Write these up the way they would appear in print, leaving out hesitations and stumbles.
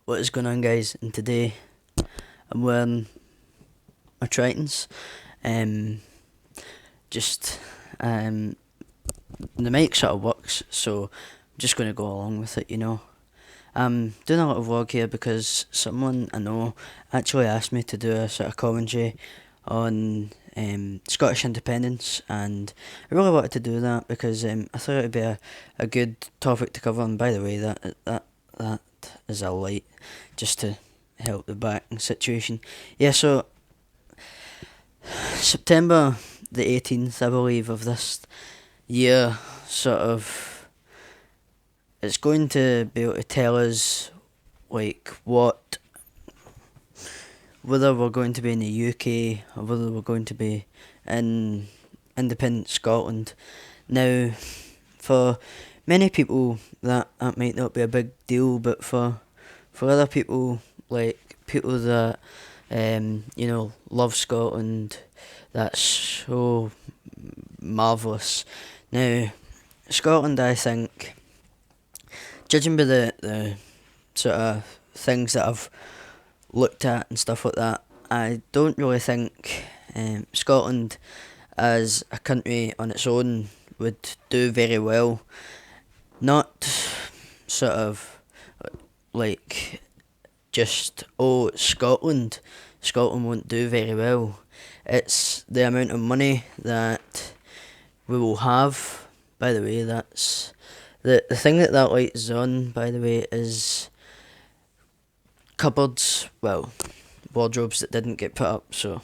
What is going on, guys? And today I'm wearing my Tritons. Um, just the mic sort of works, so I'm just going to go along with it. I'm doing a little vlog here because someone I know actually asked me to do a sort of commentary on Scottish Independence, and I really wanted to do that because I thought it would be a good topic to cover. And by the way, that is a light just to help the backing situation. Yeah, so September the 18th, I believe, of this year, sort of, it's going to be able to tell us, like, whether we're going to be in the UK or whether we're going to be in independent Scotland. Now, for many people, that might not be a big deal, but for other people, like people that love Scotland, that's so marvellous. Now, Scotland, I think, judging by the sort of things that I've looked at and stuff like that, I don't really think Scotland as a country on its own would do very well. Not sort of like just, oh, Scotland won't do very well. It's the amount of money that we will have. By the way, that's the thing that light is on, by the way, is cupboards, well, wardrobes that didn't get put up. So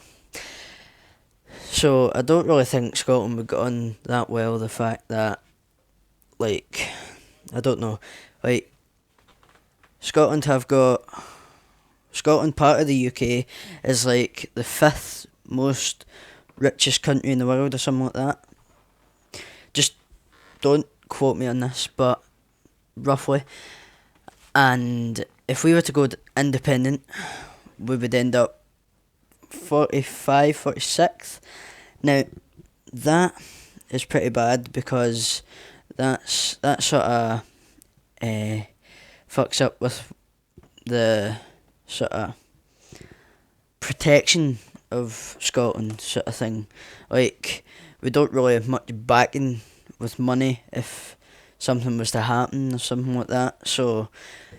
I don't really think Scotland would get on that well. The fact that, like, I don't know, like, Scotland part of the UK is like the fifth most richest country in the world or something like that. Just don't quote me on this, but roughly. And if we were to go independent, we would end up 46th. Now, that is pretty bad because that sort of fucks up with the sort of protection of Scotland sort of thing. Like, we don't really have much backing with money if something was to happen or something like that. So,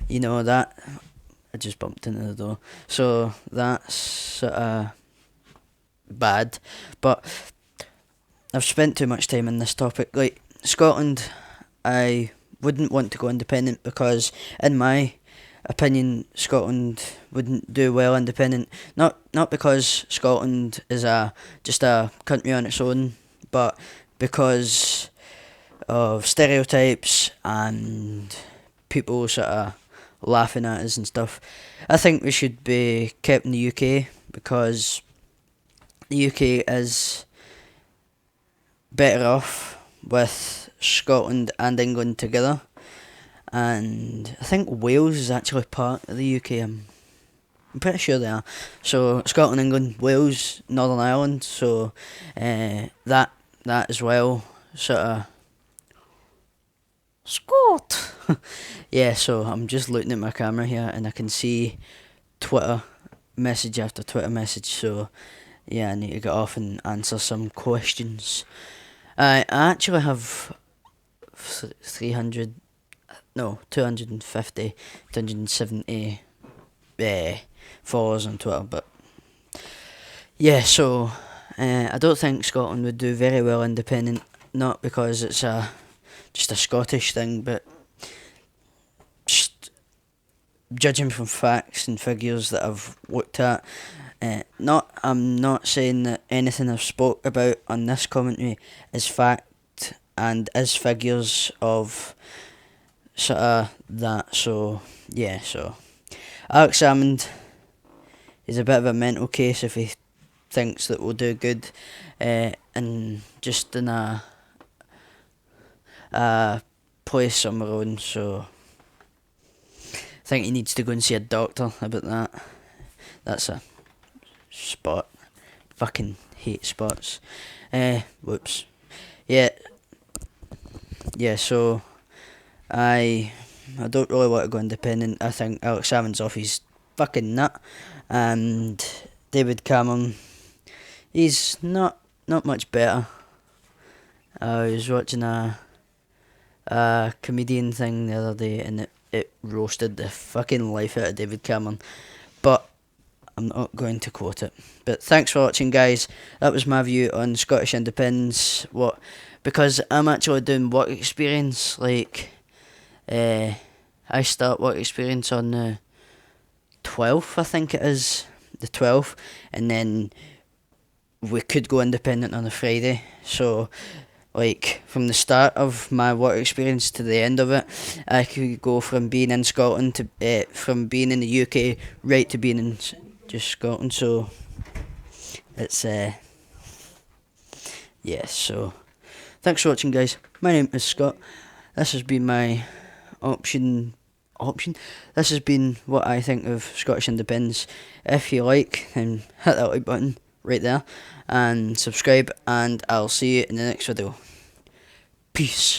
that I just bumped into the door. So that's sort of bad. But I've spent too much time on this topic. Like, Scotland, I wouldn't want to go independent because, in my opinion, Scotland wouldn't do well independent. Not because Scotland is just a country on its own, but because of stereotypes and people sort of laughing at us and stuff. I think we should be kept in the UK because the UK is better off with Scotland and England together. And I think Wales is actually part of the UK. I'm pretty sure they are. So Scotland, England, Wales, Northern Ireland. So that as well, sort of. Scott. Yeah. So I'm just looking at my camera here, and I can see Twitter message after Twitter message. So yeah, I need to get off and answer some questions. I actually have 300. No, 250, 270 followers on Twitter, but yeah, so I don't think Scotland would do very well independent, not because it's just a Scottish thing, but just judging from facts and figures that I've looked at. I'm not saying that anything I've spoke about on this commentary is fact and is figures of sort of that. So yeah, so Alex Salmond is a bit of a mental case if he thinks that we'll do good and just in a place on our own. So I think he needs to go and see a doctor about that. That's a spot. Fucking hate spots. Whoops. Yeah. So I I don't really want to go independent. I think Alex Salmond's off his fucking nut, and David Cameron, he's not much better. I was watching a comedian thing the other day, and it roasted the fucking life out of David Cameron, but I'm not going to quote it. But thanks for watching, guys. That was my view on Scottish Independence. Because I'm actually doing work experience. Like, I start work experience on the 12th, I think it is, the 12th, and then we could go independent on a Friday. So, like, from the start of my work experience to the end of it, I could go from being in Scotland to from being in the UK right to being in just Scotland. So it's yeah. So thanks for watching, guys. My name is Scott. This has been my option. This has been what I think of Scottish Independence. If you like, then hit that like button right there and subscribe, and I'll see you in the next video. Peace.